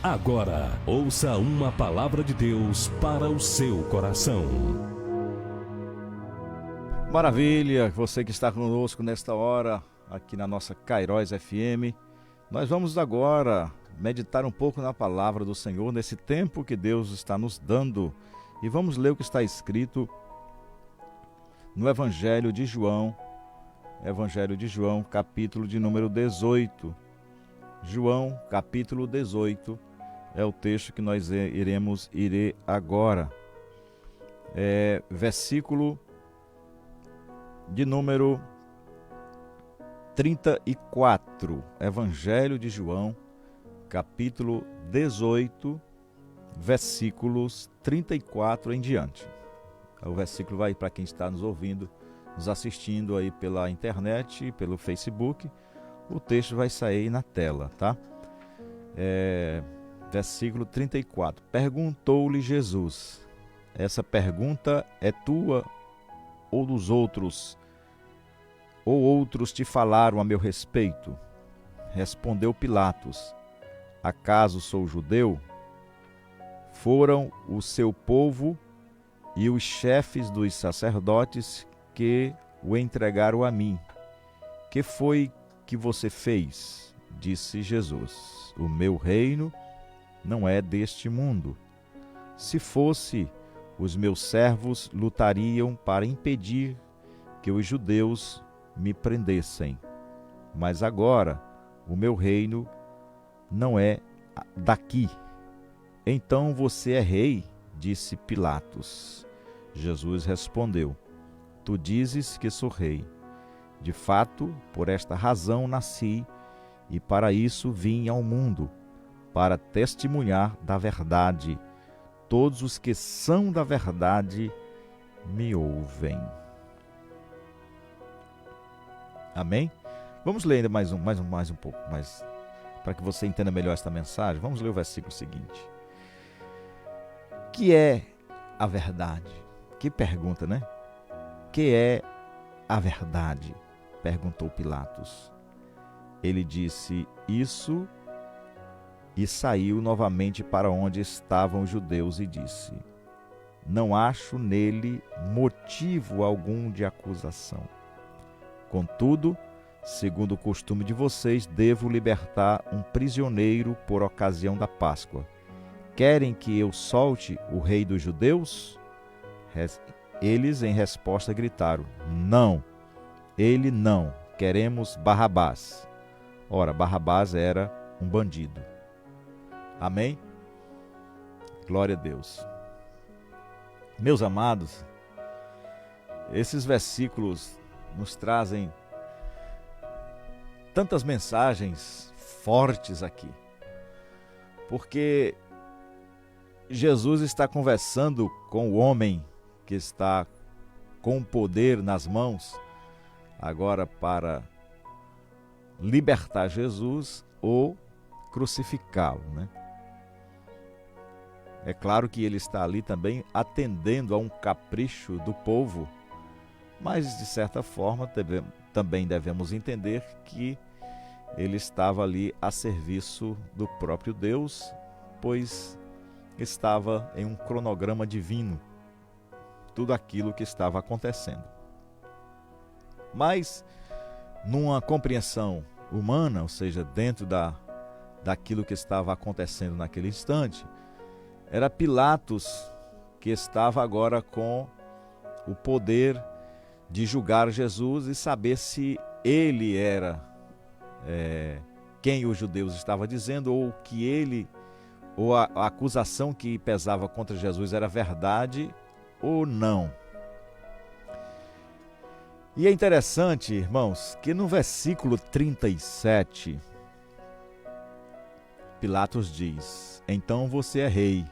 Agora, ouça uma palavra de Deus para o seu coração. Maravilha, você que está conosco nesta hora, aqui na nossa Kairos FM. Nós vamos agora meditar um pouco na palavra do Senhor, nesse tempo que Deus está nos dando. E vamos ler o que está escrito no Evangelho de João, capítulo de número 18. João, capítulo 18, é o texto que nós iremos agora. Versículo de número 34. Evangelho de João, capítulo 18, versículos 34 em diante. O versículo vai para quem está nos ouvindo, nos assistindo aí pela internet, pelo Facebook. O texto vai sair na tela, tá? Versículo 34. Perguntou-lhe Jesus: essa pergunta é tua ou dos outros? Ou outros te falaram a meu respeito? Respondeu Pilatos: acaso sou judeu? Foram o seu povo e os chefes dos sacerdotes que o entregaram a mim. Que foi que você fez? Disse Jesus: o meu reino não é deste mundo. Se fosse, os meus servos lutariam para impedir que os judeus me prendessem. Mas agora o meu reino não é daqui. Então você é rei? Disse Pilatos. Jesus respondeu: tu dizes que sou rei. De fato, por esta razão nasci e para isso vim ao mundo, para testemunhar da verdade. Todos os que são da verdade me ouvem. Amém? Vamos ler ainda mais um pouco, para que você entenda melhor esta mensagem. Vamos ler o versículo seguinte. Que é a verdade? Que pergunta, né? Que é a verdade? Perguntou Pilatos. Ele disse isso e saiu novamente para onde estavam os judeus e disse: não acho nele motivo algum de acusação. Contudo, segundo o costume de vocês, devo libertar um prisioneiro por ocasião da Páscoa. Querem que eu solte o rei dos judeus? Eles, em resposta, gritaram: não, ele não, queremos Barrabás. Ora, Barrabás era um bandido. Amém? Glória a Deus. Meus amados, esses versículos nos trazem tantas mensagens fortes aqui, porque Jesus está conversando com o homem que está com o poder nas mãos, agora para libertar Jesus ou crucificá-lo, né? É claro que ele está ali também atendendo a um capricho do povo, mas de certa forma também devemos entender que ele estava ali a serviço do próprio Deus, pois estava em um cronograma divino tudo aquilo que estava acontecendo. Mas numa compreensão humana, ou seja, dentro daquilo que estava acontecendo naquele instante, era Pilatos que estava agora com o poder de julgar Jesus e saber se ele era quem os judeus estavam dizendo, ou que ele, ou a acusação que pesava contra Jesus era verdade ou não. E é interessante, irmãos, que no versículo 37, Pilatos diz: então você é rei.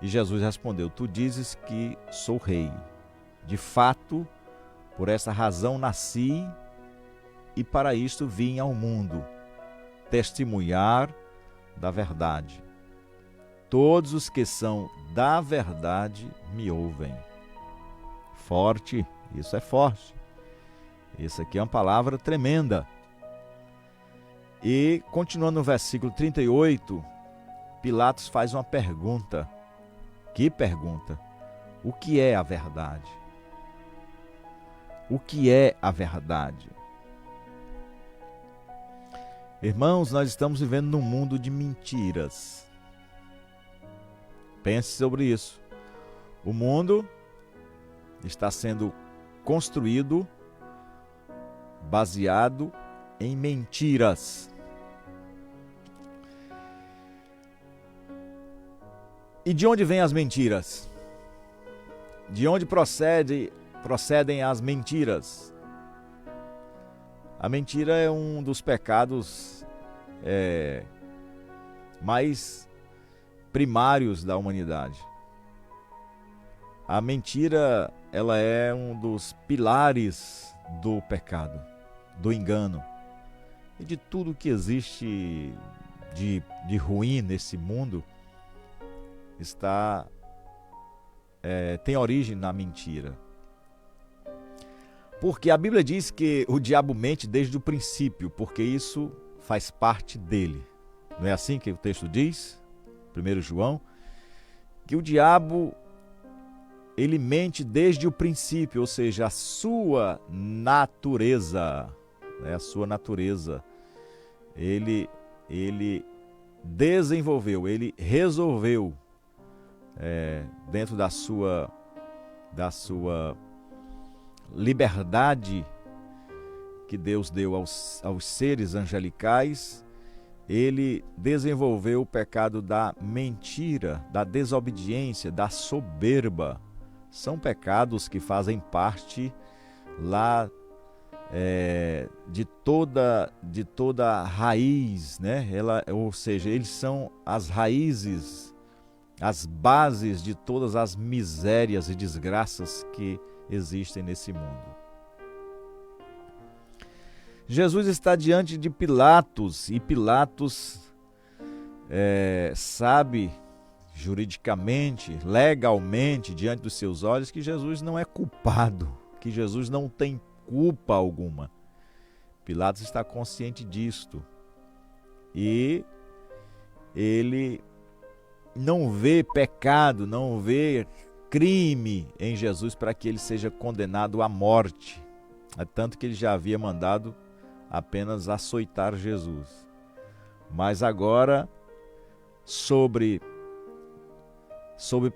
E Jesus respondeu: tu dizes que sou rei. De fato, por essa razão nasci e para isto vim ao mundo, testemunhar da verdade. Todos os que são da verdade me ouvem. Forte, isso é forte. Isso aqui é uma palavra tremenda. E, continuando no versículo 38, Pilatos faz uma pergunta. Que pergunta? O que é a verdade? O que é a verdade? Irmãos, nós estamos vivendo num mundo de mentiras. Pense sobre isso. O mundo está sendo construído baseado em mentiras. E de onde vêm as mentiras? De onde procedem as mentiras? A mentira é um dos pecados mais primários da humanidade. A mentira, ela é um dos pilares do pecado, do engano e de tudo que existe de ruim nesse mundo tem origem na mentira. Porque a Bíblia diz que o diabo mente desde o princípio, porque isso faz parte dele. Não é assim que o texto diz? 1 João, que o diabo, ele mente desde o princípio, ou seja, a sua natureza, a sua natureza. Ele desenvolveu, ele resolveu, dentro da sua liberdade que Deus deu aos seres angelicais, ele desenvolveu o pecado da mentira, da desobediência, da soberba. São pecados que fazem parte lá de toda a raiz, né? Ou seja, eles são as raízes, as bases de todas as misérias e desgraças que existem nesse mundo. Jesus está diante de Pilatos e Pilatos sabe juridicamente, legalmente, diante dos seus olhos, que Jesus não é culpado, que Jesus não tem culpa alguma. Pilatos está consciente disto e ele não vê pecado, não vê crime em Jesus para que ele seja condenado à morte. É tanto que ele já havia mandado apenas açoitar Jesus. Mas agora, sob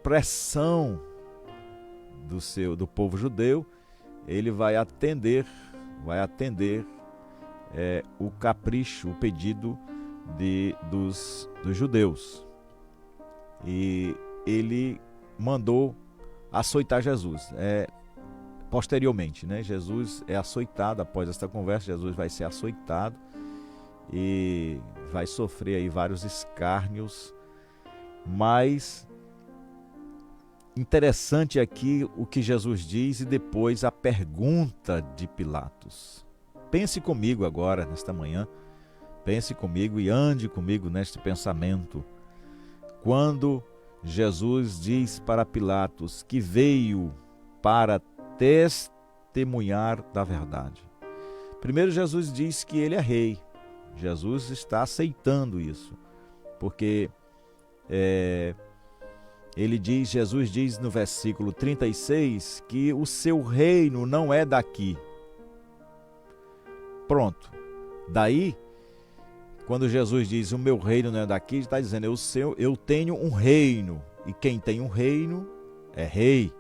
pressão do povo judeu, ele vai atender o capricho, o pedido dos judeus. E ele mandou açoitar Jesus. Posteriormente, né? Jesus é açoitado. Após esta conversa, Jesus vai ser açoitado e vai sofrer aí vários escárnios. Mas interessante aqui o que Jesus diz e depois a pergunta de Pilatos. Pense comigo agora, nesta manhã. Pense comigo e ande comigo neste pensamento. Quando Jesus diz para Pilatos que veio para testemunhar da verdade. Primeiro, Jesus diz que ele é rei. Jesus está aceitando isso, porque Jesus diz no versículo 36 que o seu reino não é daqui. Pronto. Daí, quando Jesus diz o meu reino não é daqui, ele está dizendo eu tenho um reino, e quem tem um reino é rei.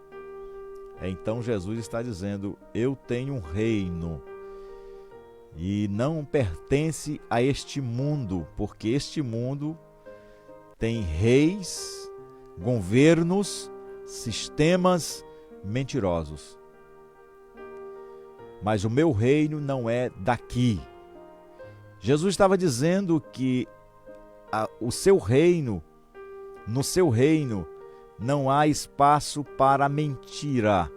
Então Jesus está dizendo, eu tenho um reino e não pertence a este mundo, porque este mundo tem reis, governos, sistemas mentirosos. Mas o meu reino não é daqui. Jesus estava dizendo que no seu reino não há espaço para mentira,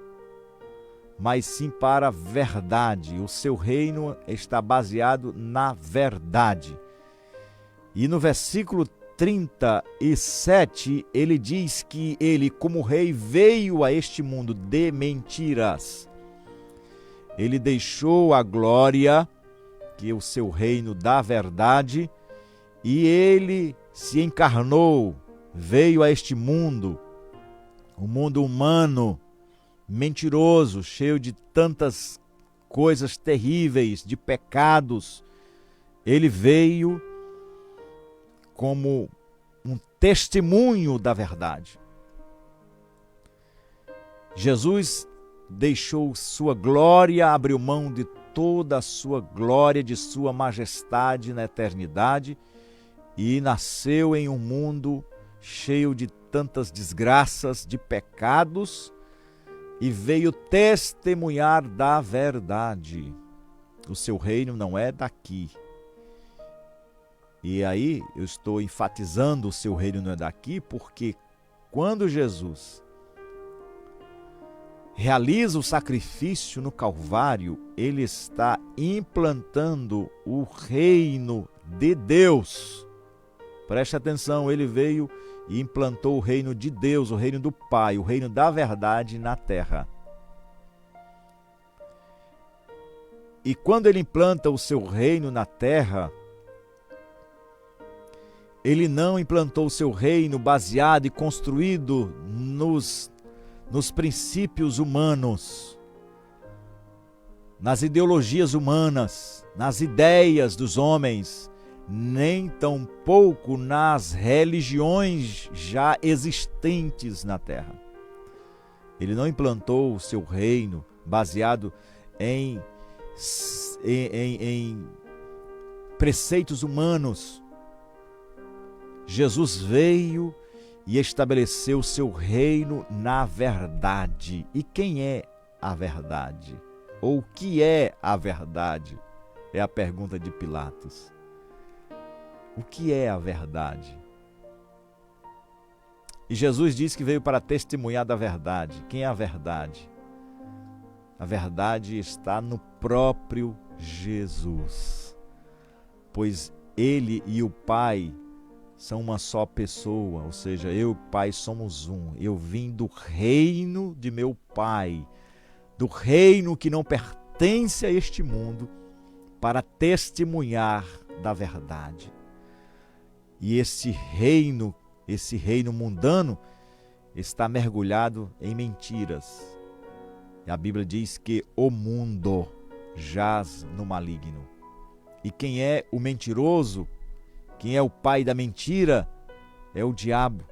mas sim para a verdade. O seu reino está baseado na verdade. E no versículo 37, ele diz que ele, como rei, veio a este mundo de mentiras. Ele deixou a glória que o seu reino da verdade, e ele se encarnou, veio a este mundo, um mundo humano, mentiroso, cheio de tantas coisas terríveis, de pecados. Ele veio como um testemunho da verdade. Jesus deixou sua glória, abriu mão de toda a sua glória, de sua majestade na eternidade e nasceu em um mundo cheio de tantas desgraças, de pecados, e veio testemunhar da verdade. O seu reino não é daqui. E aí eu estou enfatizando o seu reino não é daqui, porque quando Jesus realiza o sacrifício no Calvário, ele está implantando o reino de Deus. Preste atenção, ele veio e implantou o reino de Deus, o reino do Pai, o reino da verdade na terra. E quando ele implanta o seu reino na terra, ele não implantou o seu reino baseado e construído nos princípios humanos, nas ideologias humanas, nas ideias dos homens, nem tampouco nas religiões já existentes na terra. Ele não implantou o seu reino baseado em preceitos humanos. Jesus veio e estabeleceu o seu reino na verdade. E quem é a verdade? Ou o que é a verdade? É a pergunta de Pilatos. O que é a verdade? E Jesus disse que veio para testemunhar da verdade. Quem é a verdade? A verdade está no próprio Jesus. Pois ele e o Pai são uma só pessoa, ou seja, eu e o Pai somos um. Eu vim do reino de meu Pai, do reino que não pertence a este mundo, para testemunhar da verdade. E esse reino mundano, está mergulhado em mentiras. E a Bíblia diz que o mundo jaz no maligno. E quem é o mentiroso, quem é o pai da mentira, é o diabo.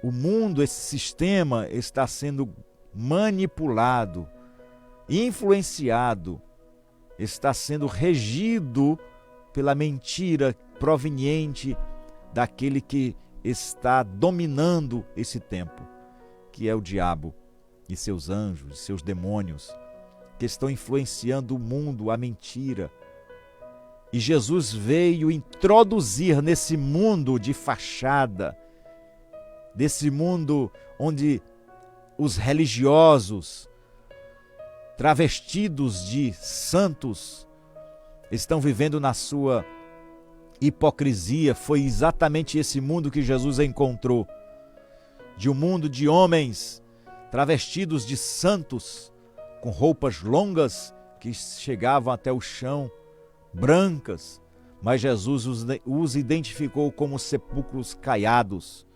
O mundo, esse sistema, está sendo manipulado, influenciado, está sendo regido pela mentira proveniente daquele que está dominando esse tempo, que é o diabo e seus anjos, seus demônios, que estão influenciando o mundo, a mentira. E Jesus veio introduzir nesse mundo de fachada, desse mundo onde os religiosos, travestidos de santos, estão vivendo na sua hipocrisia. Foi exatamente esse mundo que Jesus encontrou, de um mundo de homens travestidos de santos, com roupas longas que chegavam até o chão, brancas, mas Jesus os identificou como sepulcros caiados,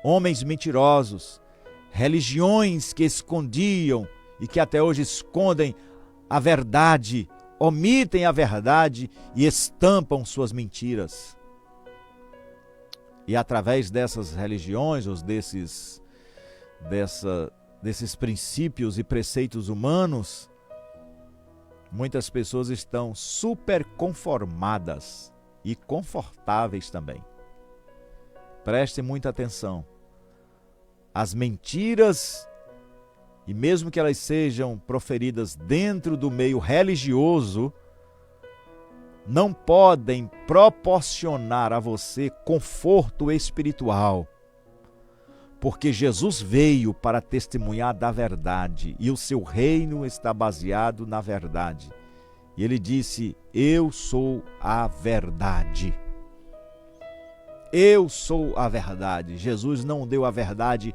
homens mentirosos, religiões que escondiam e que até hoje escondem a verdade, omitem a verdade e estampam suas mentiras. E através dessas religiões, ou desses princípios e preceitos humanos, muitas pessoas estão super conformadas e confortáveis também. Prestem muita atenção. As mentiras, e mesmo que elas sejam proferidas dentro do meio religioso, não podem proporcionar a você conforto espiritual, porque Jesus veio para testemunhar da verdade e o seu reino está baseado na verdade. E ele disse: eu sou a verdade. Eu sou a verdade. Jesus não deu a verdade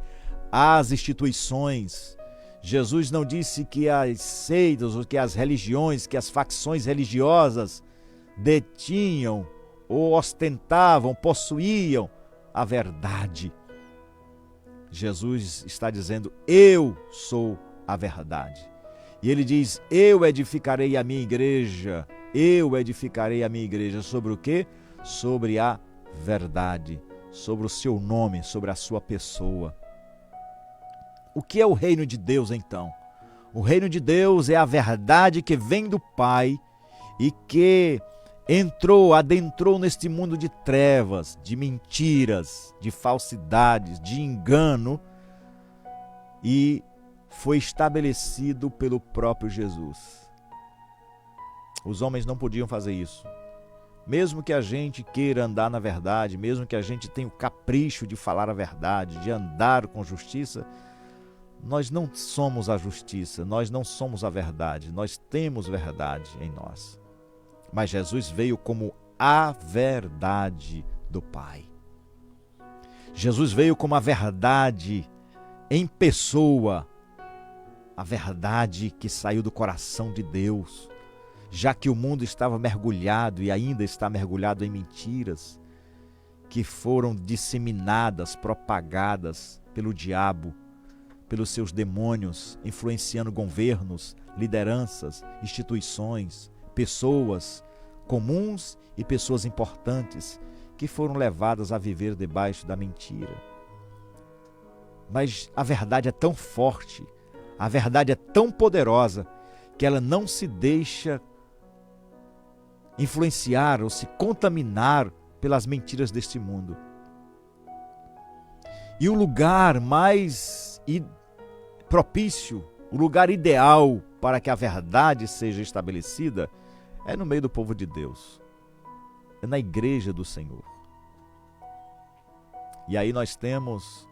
às instituições. Jesus não disse que as seitas, ou que as religiões, que as facções religiosas detinham ou ostentavam, possuíam a verdade. Jesus está dizendo: eu sou a verdade. E ele diz: eu edificarei a minha igreja. Eu edificarei a minha igreja sobre o quê? Sobre a verdade, sobre o seu nome, sobre a sua pessoa. O que é o reino de Deus, então? O reino de Deus é a verdade que vem do Pai e que adentrou neste mundo de trevas, de mentiras, de falsidades, de engano, e foi estabelecido pelo próprio Jesus. Os homens não podiam fazer isso. Mesmo que a gente queira andar na verdade, mesmo que a gente tenha o capricho de falar a verdade, de andar com justiça, nós não somos a justiça, nós não somos a verdade, nós temos verdade em nós. Mas Jesus veio como a verdade do Pai. Jesus veio como a verdade em pessoa, a verdade que saiu do coração de Deus, já que o mundo estava mergulhado e ainda está mergulhado em mentiras que foram disseminadas, propagadas pelo diabo, pelos seus demônios, influenciando governos, lideranças, instituições, pessoas comuns e pessoas importantes que foram levadas a viver debaixo da mentira. Mas a verdade é tão forte, a verdade é tão poderosa, que ela não se deixa influenciar ou se contaminar pelas mentiras deste mundo. E o lugar mais propício, o lugar ideal para que a verdade seja estabelecida é no meio do povo de Deus, é na igreja do Senhor. E aí nós temos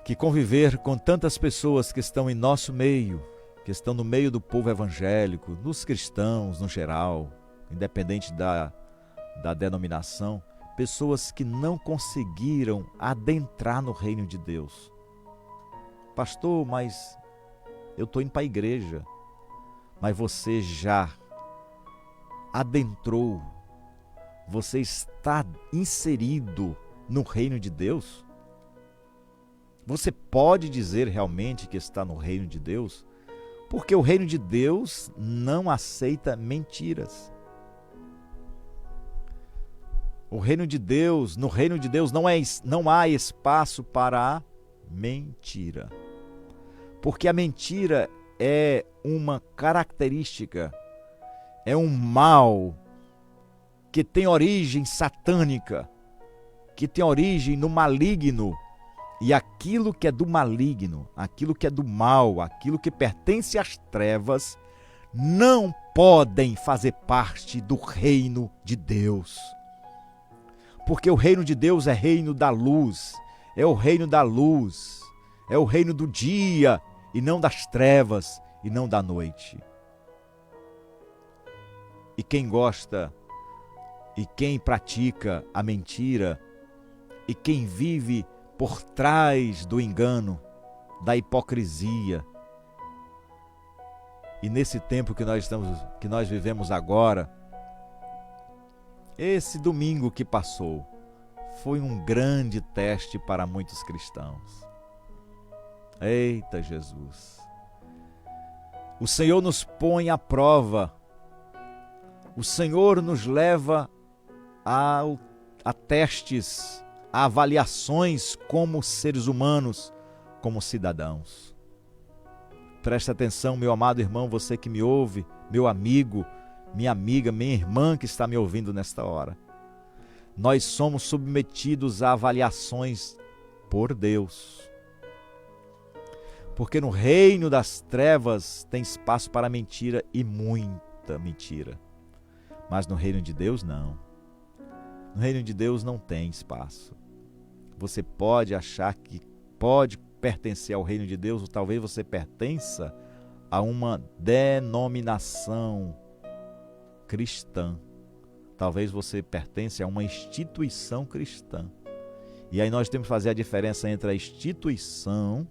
que conviver com tantas pessoas que estão em nosso meio, que estão no meio do povo evangélico, dos cristãos no geral, independente da denominação, pessoas que não conseguiram adentrar no reino de Deus. Pastor, mas eu estou indo para a igreja. Mas você já adentrou, você está inserido no reino de Deus? Você pode dizer realmente que está no reino de Deus? Porque o reino de Deus não aceita mentiras. No reino de Deus não há espaço para a mentira. Porque a mentira é uma característica, é um mal que tem origem satânica, que tem origem no maligno. E aquilo que é do maligno, aquilo que é do mal, aquilo que pertence às trevas, não podem fazer parte do reino de Deus. Porque o reino de Deus é reino da luz, é o reino da luz, é o reino do dia e não das trevas e não da noite. E quem gosta e quem pratica a mentira e quem vive por trás do engano, da hipocrisia. E nesse tempo que nós vivemos agora, esse domingo que passou foi um grande teste para muitos cristãos. Eita Jesus! O Senhor nos põe à prova, o Senhor nos leva a testes, a avaliações como seres humanos, como cidadãos. Presta atenção, meu amado irmão, você que me ouve, meu amigo, minha amiga, minha irmã que está me ouvindo nesta hora. Nós somos submetidos a avaliações por Deus. Porque no reino das trevas tem espaço para mentira e muita mentira. Mas no reino de Deus, não. No reino de Deus não tem espaço. Você pode achar que pode pertencer ao reino de Deus, ou talvez você pertença a uma denominação cristã. Talvez você pertence a uma instituição cristã. E aí nós temos que fazer a diferença entre a instituição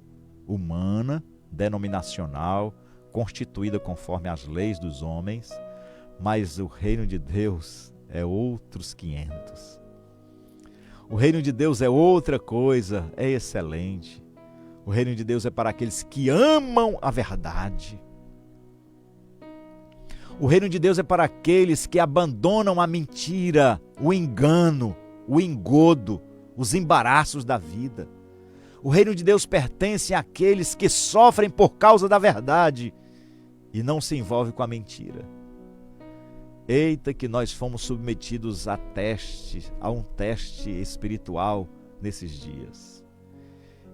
humana, denominacional, constituída conforme as leis dos homens, mas o reino de Deus é outros 500. O reino de Deus é outra coisa, é excelente. O reino de Deus é para aqueles que amam a verdade. O reino de Deus é para aqueles que abandonam a mentira, o engano, o engodo, os embaraços da vida. O reino de Deus pertence àqueles que sofrem por causa da verdade e não se envolvem com a mentira. Eita, que nós fomos submetidos a um teste espiritual nesses dias.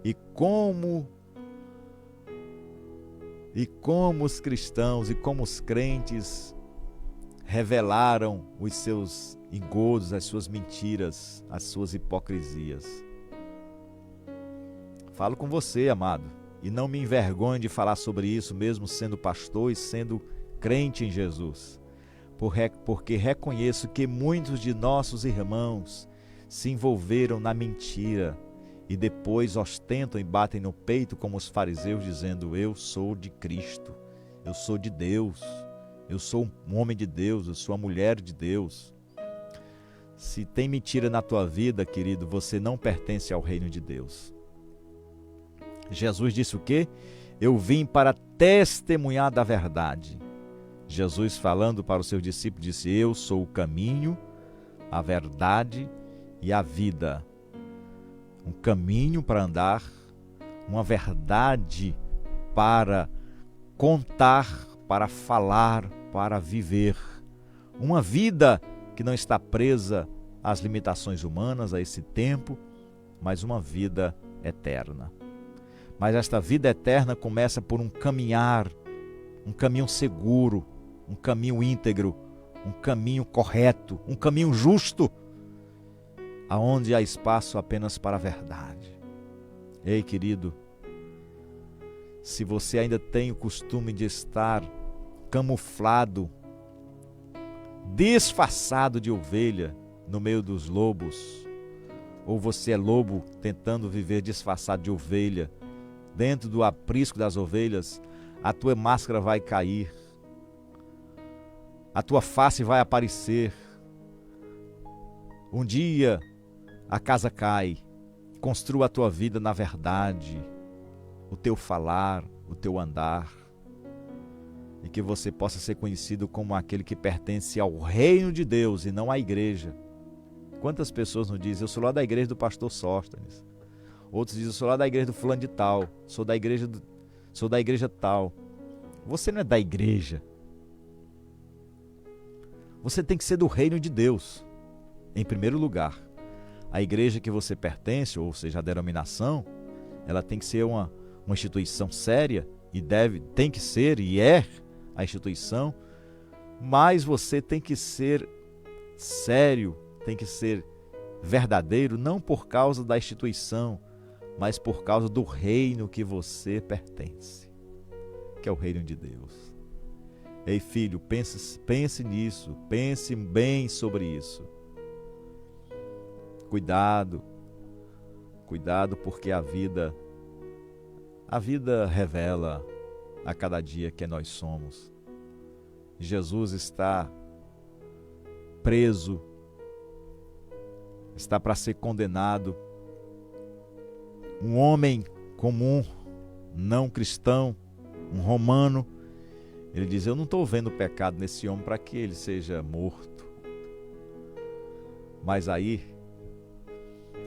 E como os cristãos e como os crentes revelaram os seus engodos, as suas mentiras, as suas hipocrisias. Falo com você, amado, e não me envergonhe de falar sobre isso, mesmo sendo pastor e sendo crente em Jesus, porque reconheço que muitos de nossos irmãos se envolveram na mentira e depois ostentam e batem no peito como os fariseus, dizendo: eu sou de Cristo, eu sou de Deus, eu sou um homem de Deus, eu sou uma mulher de Deus. Se tem mentira na tua vida, querido, você não pertence ao reino de Deus. Jesus disse o quê? Eu vim para testemunhar da verdade. Jesus, falando para os seus discípulos, disse: eu sou o caminho, a verdade e a vida. Um caminho para andar, uma verdade para contar, para falar, para viver. Uma vida que não está presa às limitações humanas, a esse tempo, mas uma vida eterna. Mas esta vida eterna começa por um caminhar, um caminho seguro, um caminho íntegro, um caminho correto, um caminho justo, aonde há espaço apenas para a verdade. Ei, querido, se você ainda tem o costume de estar camuflado, disfarçado de ovelha no meio dos lobos, ou você é lobo tentando viver disfarçado de ovelha dentro do aprisco das ovelhas, a tua máscara vai cair, a tua face vai aparecer. Um dia a casa cai. Construa a tua vida na verdade, o teu falar, o teu andar, e que você possa ser conhecido como aquele que pertence ao reino de Deus e não à igreja. Quantas pessoas não dizem: eu sou lá da igreja do pastor Sóstenes. Outros dizem: eu sou lá da igreja do fulano de tal, sou da igreja tal. Você não é da igreja. Você tem que ser do reino de Deus, em primeiro lugar. A igreja que você pertence, ou seja, a denominação, ela tem que ser uma instituição séria, e tem que ser, e é a instituição, mas você tem que ser sério, tem que ser verdadeiro, não por causa da instituição, mas por causa do reino que você pertence, que é o reino de Deus. Ei, filho, pense nisso, pense bem sobre isso. Cuidado, porque a vida revela a cada dia quem nós somos. Jesus está preso, está para ser condenado. Um homem comum, não cristão, um romano, ele diz: eu não estou vendo pecado nesse homem para que ele seja morto. Mas aí,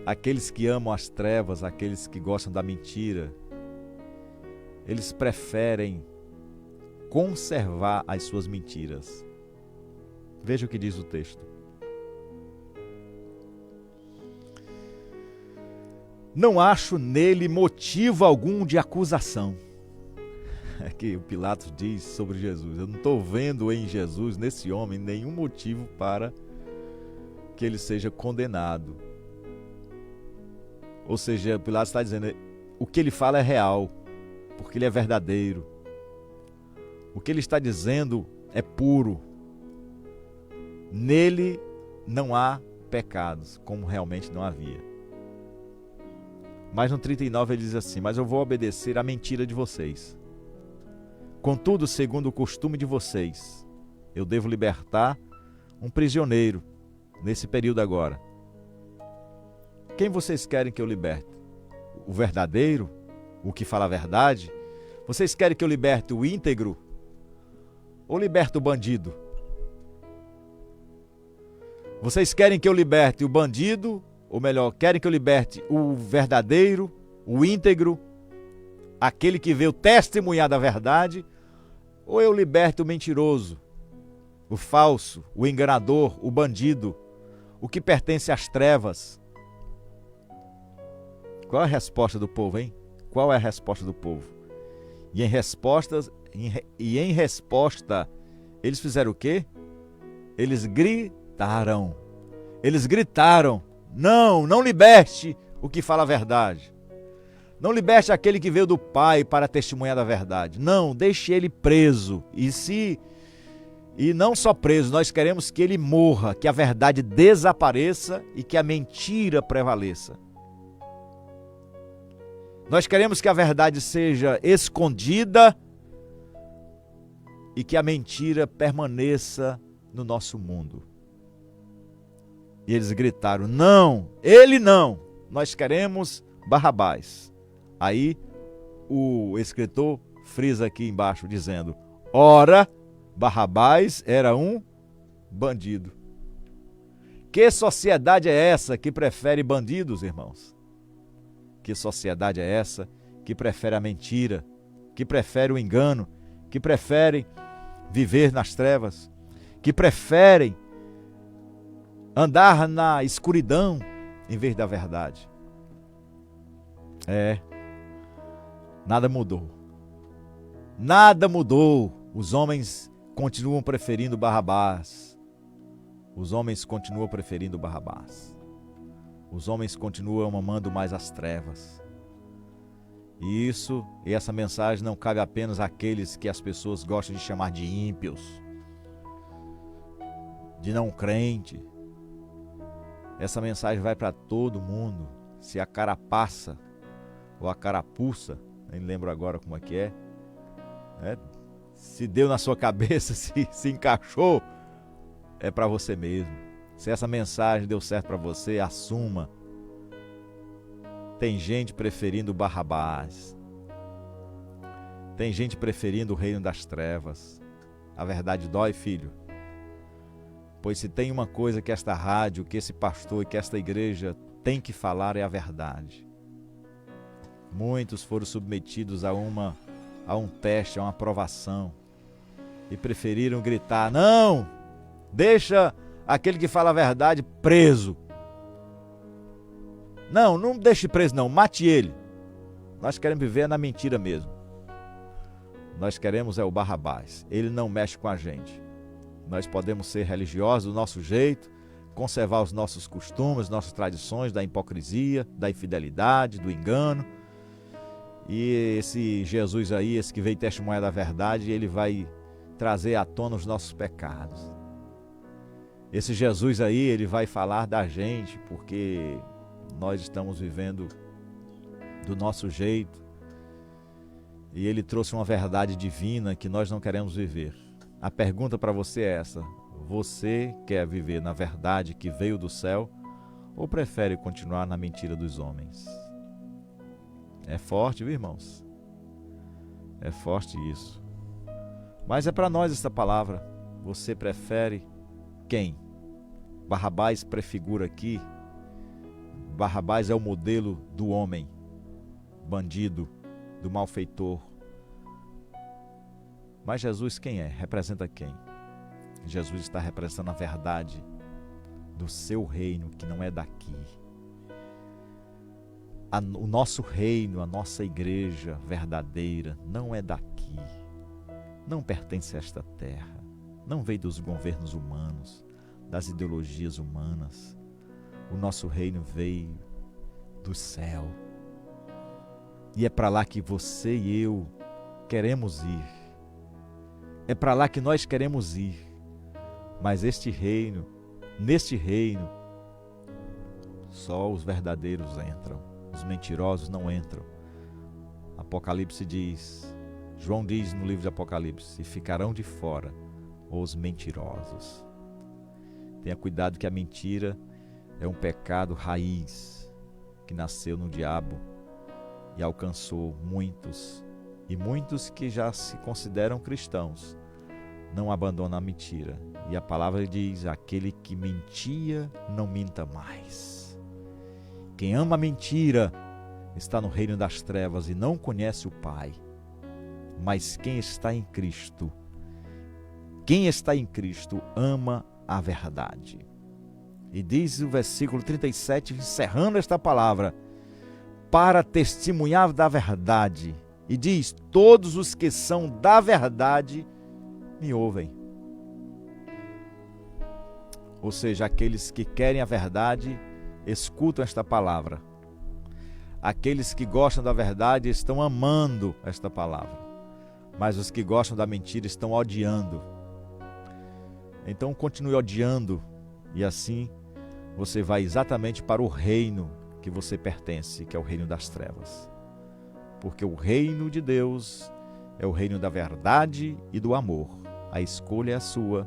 aqueles que amam as trevas, aqueles que gostam da mentira, eles preferem conservar as suas mentiras. Veja o que diz o texto. Não acho nele motivo algum de acusação. É que o Pilatos diz sobre Jesus: eu não estou vendo em Jesus, nesse homem, nenhum motivo para que ele seja condenado. Ou seja, Pilatos está dizendo: o que ele fala é real, porque ele é verdadeiro. O que ele está dizendo é puro. Nele não há pecados, como realmente não havia. Mas no 39 ele diz assim: mas eu vou obedecer à mentira de vocês. Contudo, segundo o costume de vocês, eu devo libertar um prisioneiro nesse período agora. Quem vocês querem que eu liberte? O verdadeiro? O que fala a verdade? Vocês querem que eu liberte o íntegro? Ou liberte o bandido? Vocês querem que eu liberte o bandido? Ou melhor, querem que eu liberte o verdadeiro, o íntegro, aquele que veio testemunhar da verdade? Ou eu liberte o mentiroso, o falso, o enganador, o bandido, o que pertence às trevas? Qual é a resposta do povo, hein? Qual é a resposta do povo? E em resposta, eles fizeram o quê? Eles gritaram. Eles gritaram: não liberte o que fala a verdade. Não liberte aquele que veio do Pai para testemunhar da verdade. Não, deixe ele preso. E não só preso, nós queremos que ele morra, que a verdade desapareça e que a mentira prevaleça. Nós queremos que a verdade seja escondida e que a mentira permaneça no nosso mundo. E eles gritaram: não, ele não, nós queremos Barrabás. Aí o escritor frisa aqui embaixo dizendo: ora, Barrabás era um bandido. Que sociedade é essa que prefere bandidos, irmãos? Que sociedade é essa que prefere a mentira, que prefere o engano, que prefere viver nas trevas, que preferem andar na escuridão em vez da verdade? Nada mudou. Nada mudou. Os homens continuam preferindo Barrabás. Os homens continuam preferindo Barrabás. Os homens continuam amando mais as trevas. E essa mensagem não cabe apenas àqueles que as pessoas gostam de chamar de ímpios, de não crente. Essa mensagem vai para todo mundo. Se a carapaça ou a carapuça, nem lembro agora como é que é, se deu na sua cabeça, se encaixou, é para você mesmo. Se essa mensagem deu certo para você, assuma. Tem gente preferindo Barrabás. Tem gente preferindo o reino das trevas. A verdade dói, filho. Pois se tem uma coisa que esta rádio, que esse pastor e que esta igreja tem que falar, é a verdade. Muitos foram submetidos a um teste, a uma provação, e preferiram gritar: não, deixa aquele que fala a verdade preso. Não deixe preso não, mate ele. Nós queremos viver na mentira mesmo. Nós queremos o Barrabás. Ele não mexe com a gente. Nós podemos ser religiosos do nosso jeito, conservar os nossos costumes, nossas tradições, da hipocrisia, da infidelidade, do engano. E esse Jesus aí, esse que veio testemunhar da verdade, ele vai trazer à tona os nossos pecados. Esse Jesus aí, ele vai falar da gente, porque nós estamos vivendo do nosso jeito. E ele trouxe uma verdade divina que nós não queremos viver. A pergunta para você é essa: você quer viver na verdade que veio do céu ou prefere continuar na mentira dos homens? É forte, viu, irmãos? É forte isso. Mas é para nós essa palavra. Você prefere quem? Barrabás prefigura aqui. Barrabás é o modelo do homem, bandido, do malfeitor. Mas Jesus quem é? Representa quem? Jesus está representando a verdade do seu reino, que não é daqui. O nosso reino, a nossa igreja verdadeira, não é daqui. Não pertence a esta terra. Não veio dos governos humanos, das ideologias humanas. O nosso reino veio do céu. E é para lá que você e eu queremos ir. É para lá que nós queremos ir. Mas neste reino, só os verdadeiros entram. Os mentirosos não entram. Apocalipse diz, João diz no livro de Apocalipse, e ficarão de fora ou os mentirosos. Tenha cuidado que a mentira é um pecado raiz que nasceu no diabo e alcançou muitos. E muitos que já se consideram cristãos não abandonam a mentira. E a palavra diz: aquele que mentia, não minta mais. Quem ama a mentira está no reino das trevas e não conhece o Pai. Mas quem está em Cristo ama a verdade. E diz o versículo 37, encerrando esta palavra: para testemunhar da verdade. E diz: todos os que são da verdade me ouvem. Ou seja, aqueles que querem a verdade escutam esta palavra. Aqueles que gostam da verdade estão amando esta palavra. Mas os que gostam da mentira estão odiando. Então continue odiando, e assim você vai exatamente para o reino que você pertence, que é o reino das trevas. Porque o reino de Deus é o reino da verdade e do amor. A escolha é a sua,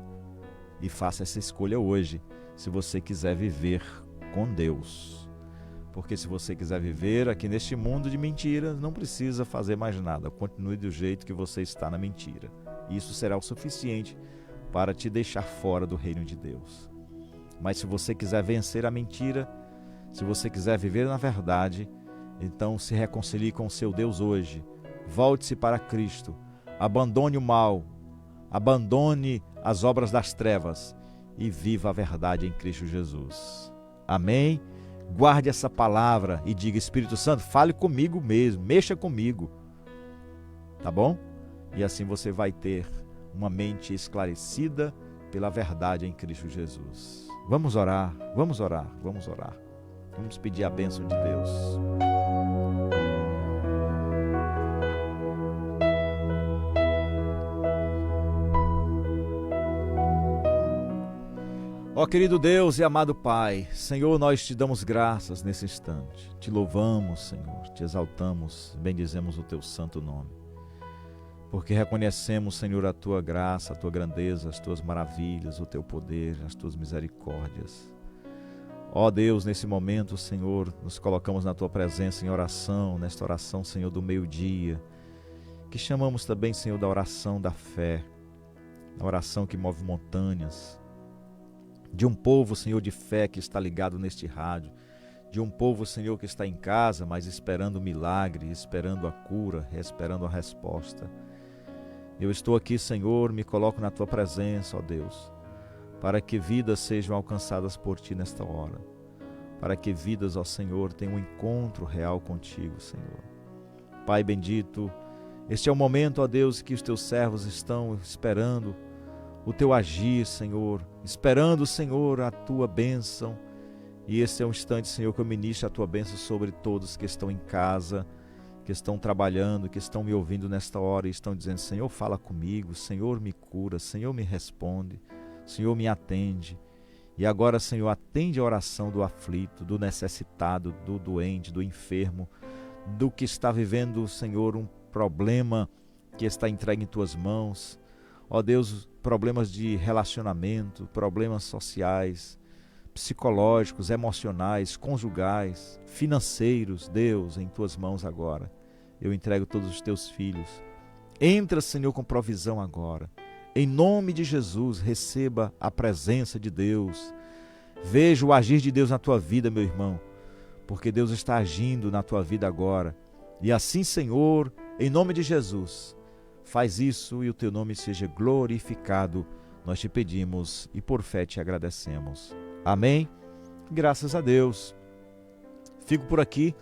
e faça essa escolha hoje, se você quiser viver com Deus. Porque se você quiser viver aqui neste mundo de mentiras, não precisa fazer mais nada. Continue do jeito que você está na mentira. Isso será o suficiente para te deixar fora do reino de Deus. Mas se você quiser vencer a mentira, se você quiser viver na verdade, então se reconcilie com o seu Deus hoje. Volte-se para Cristo. Abandone o mal. Abandone as obras das trevas e viva a verdade em Cristo Jesus. Amém? Guarde essa palavra e diga: Espírito Santo, fale comigo mesmo, mexa comigo. Tá bom? E assim você vai ter uma mente esclarecida pela verdade em Cristo Jesus. Vamos orar, vamos orar, vamos orar. Vamos pedir a bênção de Deus. Ó querido Deus e amado Pai, Senhor, nós te damos graças nesse instante. Te louvamos, Senhor, te exaltamos, bendizemos o teu santo nome. Porque reconhecemos, Senhor, a tua graça, a tua grandeza, as tuas maravilhas, o teu poder, as tuas misericórdias. Ó Deus, nesse momento, Senhor, nos colocamos na tua presença em oração, nesta oração, Senhor, do meio-dia, que chamamos também, Senhor, da oração da fé, a oração que move montanhas, de um povo, Senhor, de fé que está ligado neste rádio, de um povo, Senhor, que está em casa, mas esperando o milagre, esperando a cura, esperando a resposta. Eu estou aqui, Senhor, me coloco na tua presença, ó Deus, para que vidas sejam alcançadas por ti nesta hora, para que vidas, ó Senhor, tenham um encontro real contigo, Senhor. Pai bendito, este é o momento, ó Deus, que os teus servos estão esperando o teu agir, Senhor, esperando, Senhor, a tua bênção. E esse é um instante, Senhor, que eu ministro a tua bênção sobre todos que estão em casa, que estão trabalhando, que estão me ouvindo nesta hora e estão dizendo: Senhor, fala comigo, Senhor, me cura, Senhor, me responde, Senhor, me atende. E agora, Senhor, atende a oração do aflito, do necessitado, do doente, do enfermo, do que está vivendo, Senhor, um problema que está entregue em tuas mãos. Ó Deus, problemas de relacionamento, problemas sociais, psicológicos, emocionais, conjugais, financeiros, Deus, em tuas mãos agora. Eu entrego todos os teus filhos. Entra, Senhor, com provisão agora. Em nome de Jesus, receba a presença de Deus. Veja o agir de Deus na tua vida, meu irmão, porque Deus está agindo na tua vida agora. E assim, Senhor, em nome de Jesus, faz isso e o teu nome seja glorificado. Nós te pedimos e por fé te agradecemos. Amém? Graças a Deus. Fico por aqui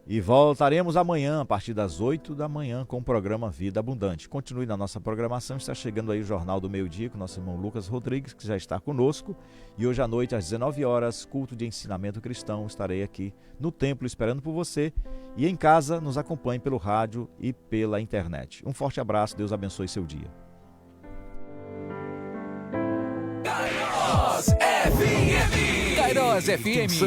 e voltaremos amanhã a partir das 8 da manhã com o programa Vida Abundante. Continue na nossa programação, está chegando aí o Jornal do Meio-Dia com nosso irmão Lucas Rodrigues, que já está conosco. E hoje à noite, às 19 horas, culto de ensinamento cristão. Estarei aqui no templo esperando por você. E em casa, nos acompanhe pelo rádio e pela internet. Um forte abraço, Deus abençoe seu dia. Kairos FM. Kairos FM.